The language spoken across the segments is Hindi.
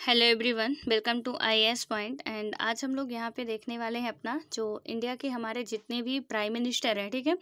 Hello everyone, welcome to IAS point. And आज हम लोग यहाँ पे देखने वाले हैं अपना जो इंडिया के हमारे जितने भी प्राइम मिनिस्टर हैं, ठीक है।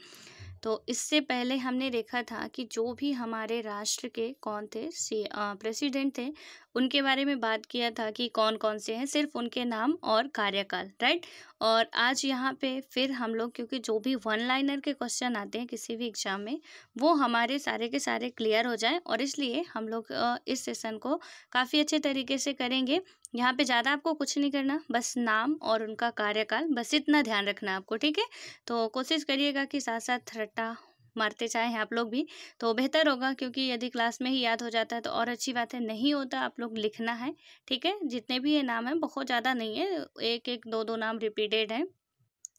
तो इससे पहले हमने देखा था कि जो भी हमारे राष्ट्र के कौन थे प्रेसिडेंट थे, उनके बारे में बात किया था कि कौन कौन से हैं, सिर्फ उनके नाम और कार्यकाल, राइट। और आज यहाँ पे फिर हम लोग, क्योंकि जो भी वन लाइनर के क्वेश्चन आते हैं किसी भी एग्जाम में, वो हमारे सारे के सारे क्लियर हो जाएं, और इसलिए हम लोग इस सेशन को काफ़ी अच्छे तरीके से करेंगे। यहाँ पे ज़्यादा आपको कुछ नहीं करना, बस नाम और उनका कार्यकाल, बस इतना ध्यान रखना आपको, ठीक है। तो कोशिश करिएगा कि साथ साथ रट्टा मारते चाहें आप लोग भी, तो बेहतर होगा, क्योंकि यदि क्लास में ही याद हो जाता है तो और अच्छी बात है। नहीं होता, आप लोग लिखना है, ठीक है। जितने भी ये नाम है बहुत ज़्यादा नहीं है, एक एक दो दो नाम रिपीटेड है,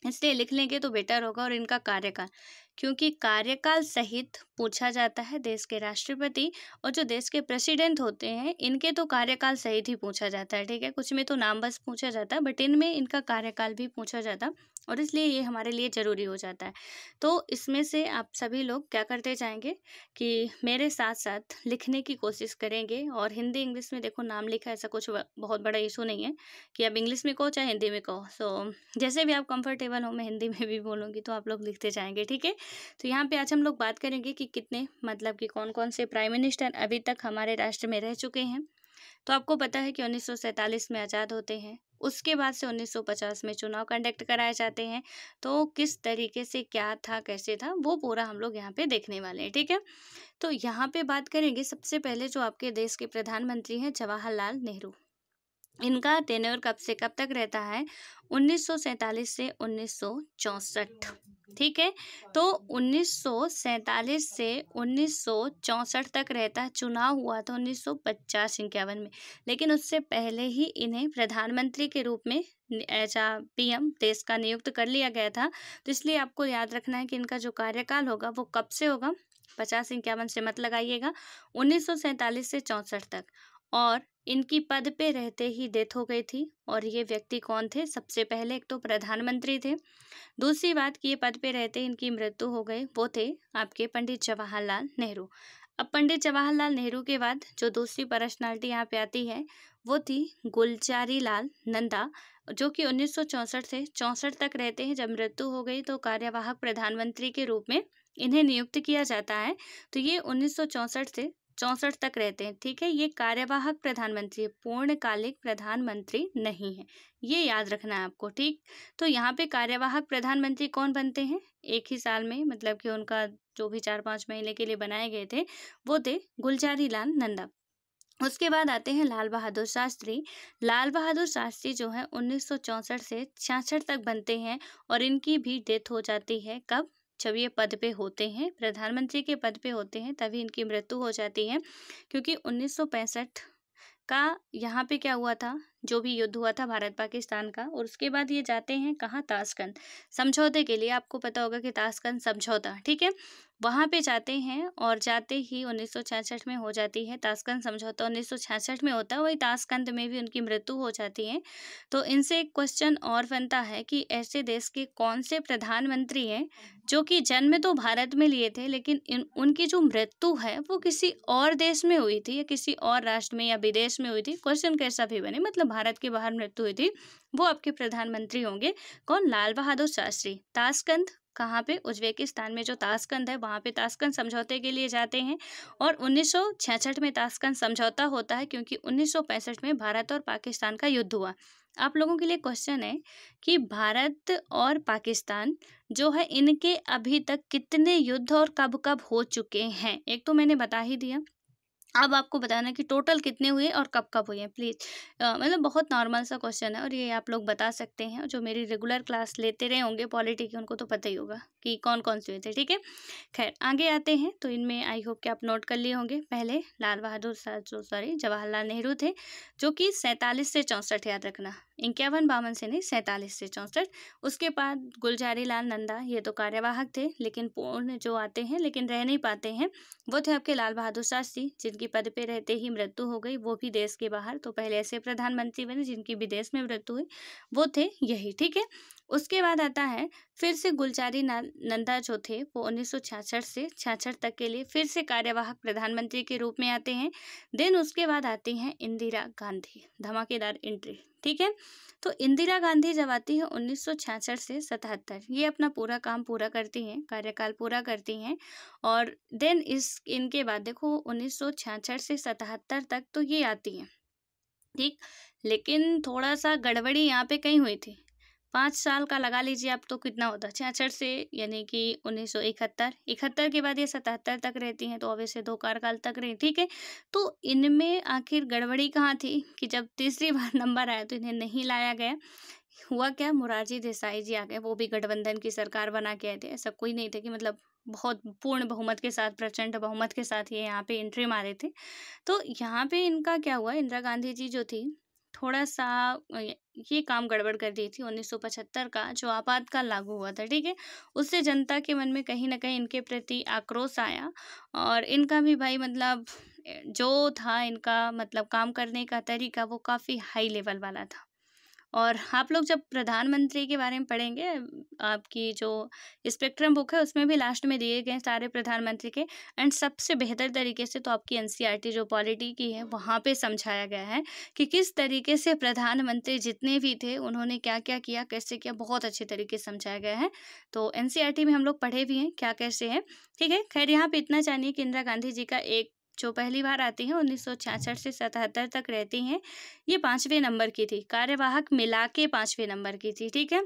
इसलिए लिख लेंगे तो बेटर होगा। और इनका कार्यकाल, क्योंकि कार्यकाल सहित पूछा जाता है देश के राष्ट्रपति और जो देश के प्रेसिडेंट होते हैं, इनके तो कार्यकाल सहित ही पूछा जाता है, ठीक है। कुछ में तो नाम बस पूछा जाता है, बट इनमें इनका कार्यकाल भी पूछा जाता है, और इसलिए ये हमारे लिए ज़रूरी हो जाता है। तो इसमें से आप सभी लोग क्या करते जाएंगे कि मेरे साथ साथ लिखने की कोशिश करेंगे। और हिंदी इंग्लिश में देखो नाम लिखा, ऐसा कुछ बहुत बड़ा इशू नहीं है कि आप इंग्लिश में कहो चाहे हिंदी में कहो। सो जैसे भी आप कंफर्टेबल हो, मैं हिंदी में भी बोलूँगी तो आप लोग लिखते जाएंगे, ठीक है। तो यहाँ पे आज हम लोग बात करेंगे कि कितने, मतलब कि कौन कौन से प्राइम मिनिस्टर अभी तक हमारे राष्ट्र में रह चुके हैं। तो आपको पता है कि 1947 में आज़ाद होते हैं, उसके बाद से 1950 में चुनाव कंडक्ट कराए जाते हैं। तो किस तरीके से क्या था, कैसे था, वो पूरा हम लोग यहाँ पे देखने वाले हैं, ठीक है। तो यहाँ पे बात करेंगे, सबसे पहले जो आपके देश के प्रधानमंत्री हैं जवाहरलाल नेहरू। इनका टेन्योर कब से कब तक रहता है? 1947 से 1964, ठीक है। तो 1947 से 1964 तक रहता है। चुनाव हुआ था 1950-51 में, लेकिन उससे पहले ही इन्हें प्रधानमंत्री के रूप में एज आ पीएम देश का नियुक्त कर लिया गया था। तो इसलिए आपको याद रखना है कि इनका जो कार्यकाल होगा वो कब से होगा, 50-51 से मत लगाइएगा, 1947 से 64 तक। और इनकी पद पे रहते ही डेथ हो गई थी। और ये व्यक्ति कौन थे? सबसे पहले एक तो प्रधानमंत्री थे, दूसरी बात कि ये पद पे रहते इनकी मृत्यु हो गई, वो थे आपके पंडित जवाहरलाल नेहरू। अब पंडित जवाहरलाल नेहरू के बाद जो दूसरी पर्सनालिटी यहाँ पे आती है, वो थी गुलजारी लाल नंदा, जो कि 1964 से 64 तक रहते हैं। जब मृत्यु हो गई तो कार्यवाहक प्रधानमंत्री के रूप में इन्हें नियुक्त किया जाता है। तो ये 1964 से 64 तक रहते हैं, ठीक है। ये कार्यवाहक प्रधानमंत्री है, पूर्णकालिक प्रधानमंत्री नहीं है, ये याद रखना है आपको, ठीक। तो यहाँ पे कार्यवाहक प्रधानमंत्री कौन बनते हैं एक ही साल में, मतलब कि उनका जो भी 4-5 महीने के लिए बनाए गए थे, वो थे गुलजारी लाल नंदा। उसके बाद आते हैं लाल बहादुर शास्त्री। लाल बहादुर शास्त्री जो है 1964 से 66 तक बनते हैं, और इनकी भी डेथ हो जाती है। कब? जब ये पद पे होते हैं, प्रधानमंत्री के पद पे होते हैं, तभी इनकी मृत्यु हो जाती है। क्योंकि 1965 का यहाँ पे क्या हुआ था, जो भी युद्ध हुआ था भारत पाकिस्तान का, और उसके बाद ये जाते हैं कहाँ? ताशकंद समझौते के लिए। आपको पता होगा कि ताशकंद समझौता, ठीक है, वहाँ पे जाते हैं। और जाते ही 1966 में हो जाती है ताशकंद समझौता, 1966 में होता है, वही ताशकंद में भी उनकी मृत्यु हो जाती है। तो इनसे एक क्वेश्चन और बनता है कि ऐसे देश के कौन से प्रधानमंत्री हैं जो कि जन्म तो भारत में लिए थे, लेकिन उनकी जो मृत्यु है वो किसी और देश में हुई थी, या किसी और राष्ट्र में या विदेश में हुई थी, क्वेश्चन कैसा भी बने, मतलब भारत के बाहर मृत्यु हुई थी, वो आपके प्रधानमंत्री होंगे। कौन? लाल बहादुर शास्त्री। ताशकंद कहाँ पे? उज्बेकिस्तान में जो ताशकंद है, वहाँ पे ताशकंद समझौते के लिए जाते हैं। और 1966 में ताशकंद समझौता होता है, क्योंकि 1965 में भारत और पाकिस्तान का युद्ध हुआ। आप लोगों के लिए क्वेश्चन है कि भारत और पाकिस्तान जो है, इनके अभी तक कितने युद्ध और कब कब हो चुके हैं? एक तो मैंने बता ही दिया, अब आपको बताना कि टोटल कितने हुए और कब कब हुए हैं, प्लीज़। मतलब बहुत नॉर्मल सा क्वेश्चन है, और ये आप लोग बता सकते हैं। और जो मेरी रेगुलर क्लास लेते रहे होंगे पॉलिटी की, उनको तो पता ही होगा कि कौन कौन से हुए थे, ठीक है। खैर आगे आते हैं, तो इनमें आई होप कि आप नोट कर लिए होंगे। पहले लाल बहादुर जवाहरलाल नेहरू थे, जो कि 47 से 64, याद रखना, 51-52 से नहीं, 47 से 64। उसके बाद गुलजारी लाल नंदा, ये तो कार्यवाहक थे, लेकिन पूर्ण जो आते हैं लेकिन रह नहीं पाते हैं, वो थे आपके लाल बहादुर शास्त्री, जिनकी पद पे रहते ही मृत्यु हो गई, वो भी देश के बाहर। तो पहले ऐसे प्रधानमंत्री बने जिनकी विदेश में मृत्यु हुई, वो थे यही, ठीक है। उसके बाद आता है फिर से गुलजारी नंदा जो थे वो 1966 से 66 तक के लिए फिर से कार्यवाहक प्रधानमंत्री के रूप में आते हैं। देन उसके बाद आती हैं इंदिरा गांधी, धमाकेदार एंट्री, ठीक है। तो इंदिरा गांधी जब आती है 1966 से 77, ये अपना पूरा काम पूरा करती हैं, कार्यकाल पूरा करती हैं। और देन इनके बाद देखो 1966 से 77 तक तो ये आती हैं, ठीक। लेकिन थोड़ा सा गड़बड़ी यहाँ पे कहीं हुई थी। 5 साल का लगा लीजिए आप, तो कितना होता है 66 से, यानी कि 1971, 71 के बाद ये 77 तक रहती हैं, तो ऑब्वियसली 2 कार्यकाल तक रही, ठीक है। तो इनमें आखिर गड़बड़ी कहाँ थी कि जब तीसरी बार नंबर आया तो इन्हें नहीं लाया गया। हुआ क्या, मोरारजी देसाई जी आ गए, वो भी गठबंधन की सरकार बना के आए थे। ऐसा कोई नहीं था कि मतलब बहुत पूर्ण बहुमत के साथ, प्रचंड बहुमत के साथ ये यहाँ पे एंट्री मारे थे। तो यहाँ पे इनका क्या हुआ, इंदिरा गांधी जी जो थी थोड़ा सा ये काम गड़बड़ कर दी थी। 1975 का जो आपातकाल लागू हुआ था, ठीक है, उससे जनता के मन में कहीं ना कहीं इनके प्रति आक्रोश आया। और इनका भी भाई मतलब जो था इनका मतलब काम करने का तरीका वो काफ़ी हाई लेवल वाला था। और आप लोग जब प्रधानमंत्री के बारे में पढ़ेंगे, आपकी जो स्पेक्ट्रम बुक है उसमें भी लास्ट में दिए गए सारे प्रधानमंत्री के, एंड सबसे बेहतर तरीके से तो आपकी एनसीईआरटी जो पॉलिटी की है वहाँ पे समझाया गया है कि किस तरीके से प्रधानमंत्री जितने भी थे उन्होंने क्या क्या किया, कैसे किया, बहुत अच्छे तरीके से समझाया गया है। तो एनसीईआरटी में हम लोग पढ़े भी हैं क्या कैसे है, ठीक है। खैर यहाँ पे इतना जानिए कि इंदिरा गांधी जी का एक जो पहली बार आती हैं 1966 से 77 तक रहती हैं, ये 5वें नंबर की थी, कार्यवाहक मिला के 5वें नंबर की थी, ठीक है।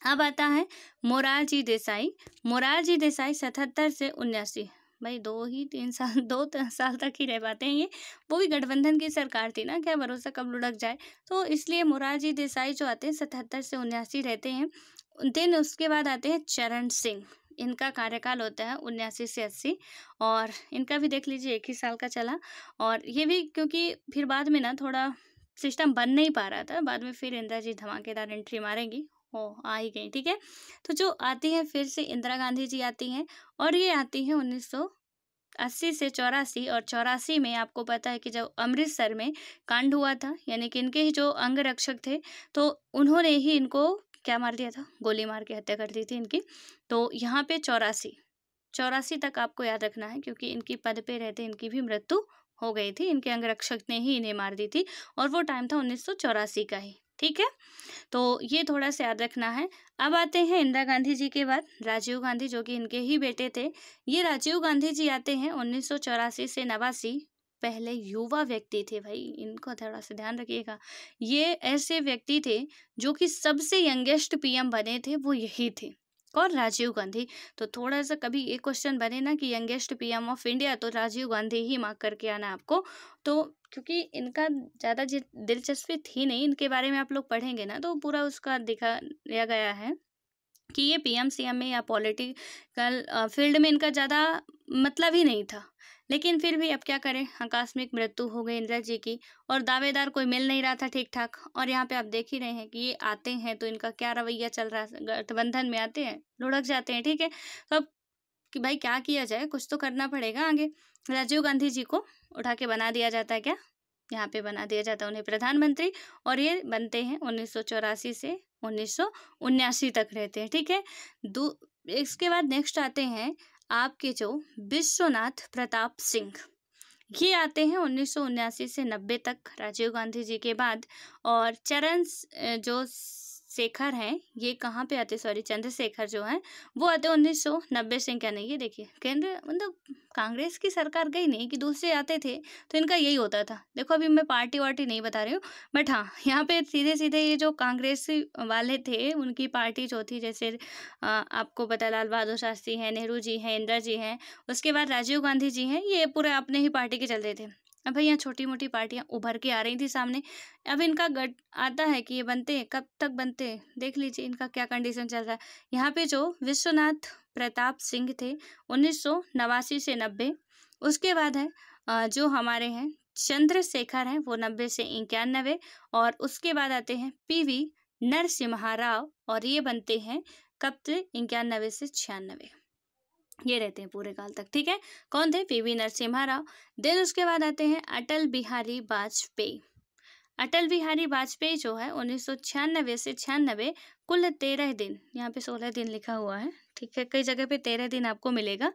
अब आता है मोरारजी देसाई। मोरारजी देसाई 77 से 79, भाई 2 साल 2 साल तक ही रह पाते हैं ये, वो भी गठबंधन की सरकार थी ना, क्या भरोसा कब लुढ़क जाए। तो इसलिए मोरारजी देसाई जो आते हैं 77 से 79 रहते हैं। देन उसके बाद आते हैं चरण सिंह, इनका कार्यकाल होता है 79 से 80, और इनका भी देख लीजिए 1 ही साल का चला। और ये भी क्योंकि फिर बाद में ना थोड़ा सिस्टम बन नहीं पा रहा था, बाद में फिर इंदिरा जी धमाकेदार एंट्री मारेंगी, हो आ ही गई, ठीक है। तो जो आती है फिर से इंदिरा गांधी जी आती हैं, और ये आती हैं 1980 से 84, और 84 में आपको पता है कि जब अमृतसर में कांड हुआ था, यानी कि इनके ही जो अंगरक्षक थे तो उन्होंने ही इनको क्या मार दिया था, गोली मार के हत्या कर दी थी इनकी। तो यहाँ पे 84 तक आपको याद रखना है, क्योंकि इनकी पद पे रहते इनकी भी मृत्यु हो गई थी, इनके अंगरक्षक ने ही इन्हें मार दी थी, और वो टाइम था 1984 का ही, ठीक है। तो ये थोड़ा सा याद रखना है। अब आते हैं इंदिरा गांधी जी के बाद राजीव गांधी, जो कि इनके ही बेटे थे। ये राजीव गांधी जी आते हैं 1984 से 89, पहले युवा व्यक्ति थे भाई, इनको थोड़ा सा ध्यान रखिएगा। ये ऐसे व्यक्ति थे जो कि सबसे यंगेस्ट पीएम बने थे, वो यही थे, और राजीव गांधी। तो थोड़ा सा कभी एक क्वेश्चन बने ना कि यंगेस्ट पीएम ऑफ इंडिया, तो राजीव गांधी ही मार्क करके आना आपको। तो क्योंकि इनका ज़्यादा दिलचस्पी थी नहीं, इनके बारे में आप लोग पढ़ेंगे ना तो पूरा उसका दिखाया गया है कि ये पीएम सीएम में या पॉलिटिकल फील्ड में इनका ज़्यादा मतलब ही नहीं था। लेकिन फिर भी अब क्या करें, आकस्मिक मृत्यु हो गई इंदिरा जी की, और दावेदार कोई मिल नहीं रहा था ठीक ठाक। और यहाँ पे आप देख ही रहे हैं कि ये आते हैं तो इनका क्या रवैया चल रहा है, गठबंधन में आते हैं लुढ़क जाते हैं, ठीक है। तो अब कि भाई क्या किया जाए, कुछ तो करना पड़ेगा आगे। राजीव गांधी जी को उठा के बना दिया जाता है, क्या यहाँ पे बना दिया जाता है उन्हें प्रधानमंत्री, और ये बनते हैं 1984 से 1979 तक रहते हैं, ठीक है। इसके बाद नेक्स्ट आते हैं आपके जो विश्वनाथ प्रताप सिंह, ये आते हैं 1979 से 90 तक राजीव गांधी जी के बाद। और चरण जो शेखर हैं, ये कहाँ पे आते, सॉरी चंद्रशेखर जो हैं वो आते 1990 से, क्या नहीं, ये देखिए केंद्र मतलब कांग्रेस की सरकार गई नहीं कि दूसरे आते थे, तो इनका यही होता था। देखो अभी मैं पार्टी वार्टी नहीं बता रही हूँ, बट हाँ यहाँ पे सीधे सीधे ये जो कांग्रेस वाले थे उनकी पार्टी जो थी, जैसे आपको पता लाल बहादुर शास्त्री हैं, नेहरू जी हैं, इंदिरा जी हैं, उसके बाद राजीव गांधी जी हैं, ये पूरे अपने ही पार्टी के चलते थे। अब भाई यहाँ छोटी मोटी पार्टियां उभर के आ रही थी सामने। अब इनका गट आता है कि ये बनते हैं, कब तक बनते हैं देख लीजिए इनका क्या कंडीशन चल रहा है। यहाँ पे जो विश्वनाथ प्रताप सिंह थे 1989 से 90, उसके बाद है जो हमारे हैं चंद्रशेखर हैं वो 90 से 91, और उसके बाद आते हैं पीवी नरसिम्हा राव, और ये बनते हैं कब से 91 से 96, ये रहते हैं पूरे काल तक, ठीक है। कौन थे, पीवी नरसिम्हा राव। देन उसके बाद आते हैं अटल बिहारी वाजपेयी। अटल बिहारी वाजपेयी जो है 1996 से 96 कुल 13 दिन, यहाँ पे 16 दिन लिखा हुआ है, ठीक है, कई जगह पे 13 दिन आपको मिलेगा।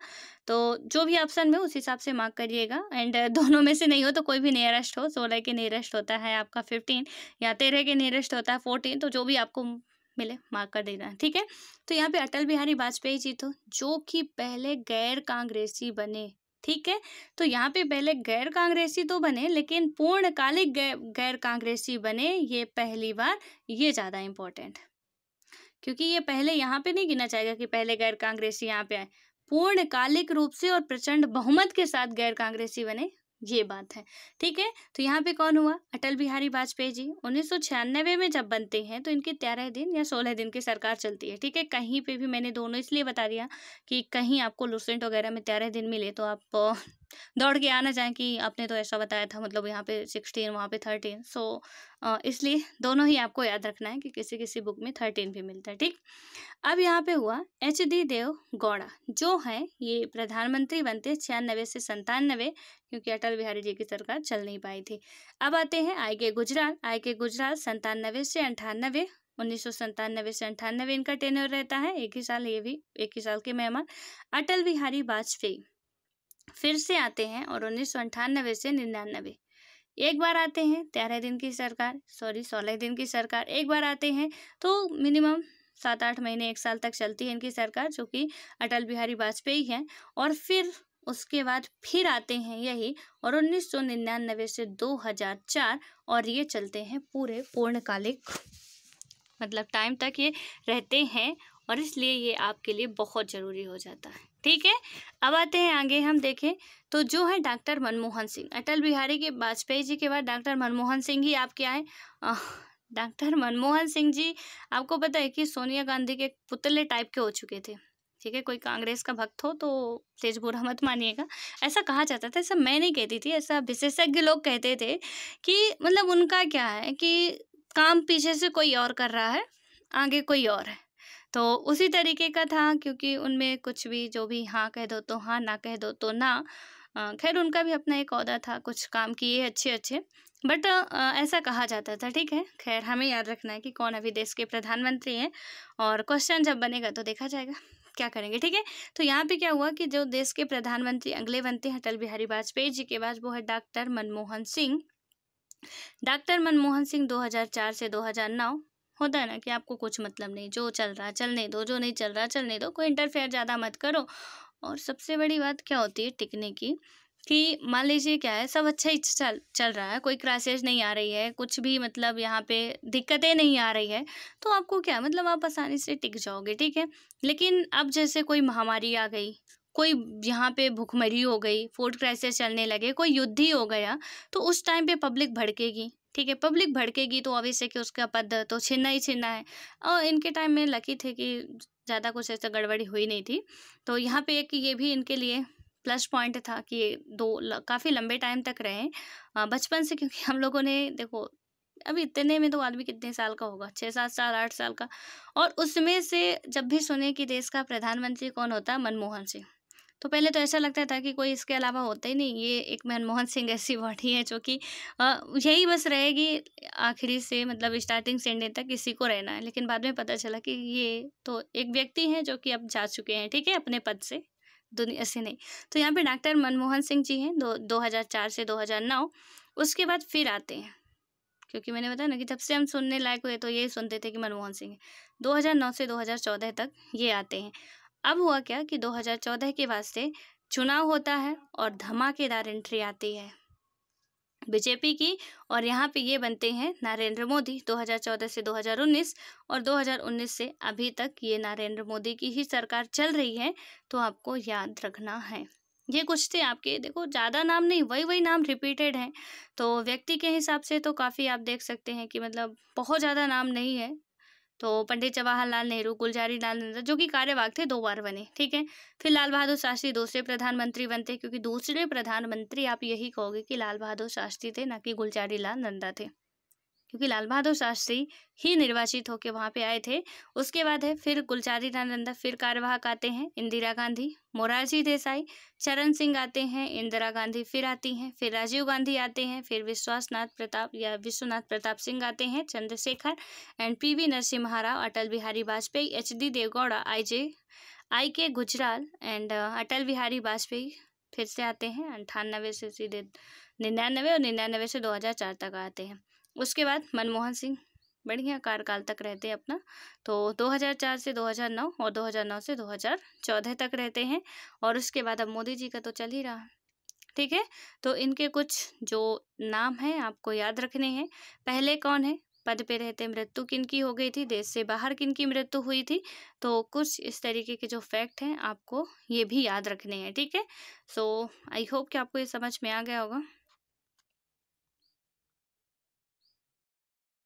तो जो भी ऑप्शन में उस हिसाब से मार्क करिएगा। एंड दोनों में से नहीं हो तो कोई भी नियरेस्ट हो, 16 के नियरेस्ट होता है आपका 15 या 13 के नियरेस्ट होता है 14, तो जो भी आपको मिले मार्क कर देना है, ठीक है। तो यहाँ पे अटल बिहारी वाजपेयी जी तो जो कि पहले गैर कांग्रेसी बने, ठीक है। तो यहाँ पे पहले गैर कांग्रेसी तो बने लेकिन पूर्णकालिक गैर कांग्रेसी बने, ये पहली बार, ये ज़्यादा इम्पोर्टेंट, क्योंकि ये पहले यहाँ पे नहीं गिना जाएगा कि पहले गैर कांग्रेसी यहाँ पे आए, पूर्णकालिक रूप से और प्रचंड बहुमत के साथ गैर कांग्रेसी बने, ये बात है, ठीक है। तो यहाँ पे कौन हुआ, अटल बिहारी वाजपेयी जी। 1996 में जब बनते हैं तो इनके 13 दिन या 16 दिन की सरकार चलती है, ठीक है। कहीं पे भी मैंने दोनों इसलिए बता दिया कि कहीं आपको लुसेंट वगैरह में 13 दिन मिले तो आप दौड़ के आना चाहें कि आपने तो ऐसा बताया था, मतलब यहाँ पे 16 वहाँ पे 13, सो इसलिए दोनों ही आपको याद रखना है कि किसी किसी बुक में 13 भी मिलता है, ठीक। अब यहाँ पे हुआ HD देव गौड़ा, जो है ये प्रधानमंत्री बनते 96 से 97, क्योंकि अटल बिहारी जी की सरकार चल नहीं पाई थी। अब आते हैं I के गुजराल। I के गुजराल 97 से 98, 1997 से 98 इनका टेन्योर रहता है, एक ही साल, ये भी एक ही साल के मेहमान। अटल बिहारी वाजपेयी फिर से आते हैं और 1998 से 99 एक बार आते हैं, 13 दिन की सरकार, 16 दिन की सरकार एक बार आते हैं, तो मिनिमम 7-8 महीने, एक साल तक चलती है इनकी सरकार, जो कि अटल बिहारी वाजपेयी हैं। और फिर उसके बाद फिर आते हैं यही, और 1999 से 2004, और ये चलते हैं पूरे पूर्णकालिक मतलब टाइम तक ये रहते हैं, और इसलिए ये आपके लिए बहुत ज़रूरी हो जाता है, ठीक है। अब आते हैं आगे, हम देखें तो जो है डॉक्टर मनमोहन सिंह, अटल बिहारी के वाजपेयी जी के बाद डॉक्टर मनमोहन सिंह ही आप क्या है, डॉक्टर मनमोहन सिंह जी आपको पता है कि सोनिया गांधी के पुतले टाइप के हो चुके थे, ठीक है। कोई कांग्रेस का भक्त हो तो तेज बुरा मत मानिएगा, ऐसा कहा जाता था, ऐसा मैं नहीं कहती थी, ऐसा विशेषज्ञ लोग कहते थे कि मतलब उनका क्या है कि काम पीछे से कोई और कर रहा है, आगे कोई और है, तो उसी तरीके का था, क्योंकि उनमें कुछ भी, जो भी हाँ कह दो तो हाँ, ना कह दो तो ना। खैर उनका भी अपना एक ओहदा था, कुछ काम किए अच्छे अच्छे, बट ऐसा कहा जाता था, ठीक है। खैर हमें याद रखना है कि कौन अभी देश के प्रधानमंत्री हैं, और क्वेश्चन जब बनेगा तो देखा जाएगा क्या करेंगे, ठीक है। तो यहाँ पे क्या हुआ कि जो देश के प्रधानमंत्री अगले बनते हैं अटल बिहारी वाजपेयी जी के बाद, वो है डॉक्टर मनमोहन सिंह। डॉक्टर मनमोहन सिंह 2004 से 2009, होता है ना कि आपको कुछ मतलब नहीं, जो चल रहा चलने दो, जो नहीं चल रहा चलने दो, कोई इंटरफेयर ज़्यादा मत करो। और सबसे बड़ी बात क्या होती है टिकने की, कि मान लीजिए क्या है, सब अच्छा ही चल रहा है, कोई क्राइसिस नहीं आ रही है, कुछ भी मतलब यहाँ पे दिक्कतें नहीं आ रही है, तो आपको क्या मतलब आप आसानी से टिक जाओगे, ठीक है। लेकिन अब जैसे कोई महामारी आ गई, कोई यहाँ पे भुखमरी हो गई, फूड क्राइसिस चलने लगे, कोई युद्ध ही हो गया, तो उस टाइम पे पब्लिक भड़केगी, ठीक है। पब्लिक भड़केगी तो ऑब्वियस है कि उसका पद तो छीनना ही छीनना है। और इनके टाइम में लकी थे कि ज़्यादा कुछ ऐसा गड़बड़ी हुई नहीं थी, तो यहाँ पे एक ये भी इनके लिए प्लस पॉइंट था कि ये काफ़ी लंबे टाइम तक रहे, बचपन से, क्योंकि हम लोगों ने देखो अभी इतने में तो आदमी कितने साल का होगा, 6-7 साल 8 साल का, और उसमें से जब भी सुने कि देश का प्रधानमंत्री कौन होता है, मनमोहन सिंह, तो पहले तो ऐसा लगता था कि कोई इसके अलावा होता ही नहीं, ये एक मनमोहन सिंह ऐसी बॉडी है जो कि यही बस रहेगी आखिरी से, मतलब स्टार्टिंग से एंड तक इसी को रहना है। लेकिन बाद में पता चला कि ये तो एक व्यक्ति हैं जो कि अब जा चुके हैं, ठीक है, अपने पद से, दुनिया से नहीं। तो यहाँ पे डॉक्टर मनमोहन सिंह जी हैं 2004 से 2009। उसके बाद फिर आते हैं, क्योंकि मैंने बताया ना कि जब से हम सुनने लायक हुए तो यही सुनते थे कि मनमोहन सिंह है, 2009 से 2014 तक ये आते हैं। अब हुआ क्या कि 2014 के वास्ते चुनाव होता है और धमाकेदार एंट्री आती है बीजेपी की, और यहाँ पे ये बनते हैं नरेंद्र मोदी 2014 से 2019, और 2019 से अभी तक ये नरेंद्र मोदी की ही सरकार चल रही है। तो आपको याद रखना है, ये कुछ थे आपके, देखो ज़्यादा नाम नहीं, वही नाम रिपीटेड हैं, तो व्यक्ति के हिसाब से तो काफ़ी आप देख सकते हैं कि मतलब बहुत ज़्यादा नाम नहीं है। तो पंडित जवाहरलाल नेहरू, गुलजारी लाल नंदा, जो कि कार्यवाहक थे, 2 बार बने, ठीक है। फिर लाल बहादुर शास्त्री दूसरे प्रधानमंत्री बनते, क्योंकि दूसरे प्रधानमंत्री आप यही कहोगे कि लाल बहादुर शास्त्री थे, ना कि गुलजारी लाल नंदा थे, क्योंकि लाल बहादुर शास्त्री ही निर्वाचित होकर वहाँ पे आए थे। उसके बाद है फिर गुलजारी लाल नंदा, फिर कार्यवाहक आते हैं इंदिरा गांधी, मोरारजी देसाई, चरण सिंह आते हैं, इंदिरा गांधी फिर आती हैं, फिर राजीव गांधी आते हैं, फिर विश्वनाथ प्रताप सिंह आते हैं, Chandrashekhar and PV Narasimha Rao, Atal Bihari Vajpayee, HD Deve Gowda, IK Gujral and Atal Bihari Vajpayee फिर से आते हैं 98 से सीधे 99 और 99 से 2004 तक आते हैं। उसके बाद मनमोहन सिंह बढ़िया कार्यकाल तक रहते हैं अपना, तो 2004 से 2009 और 2009 से 2014 तक रहते हैं। और उसके बाद अब मोदी जी का तो चल ही रहा, ठीक है। तो इनके कुछ जो नाम हैं आपको याद रखने हैं। पहले कौन है पद पे रहते, मृत्यु किनकी हो गई थी, देश से बाहर किनकी मृत्यु हुई थी। तो कुछ इस तरीके के जो फैक्ट हैं आपको ये भी याद रखने हैं, ठीक है। सो आई होप कि आपको ये समझ में आ गया होगा।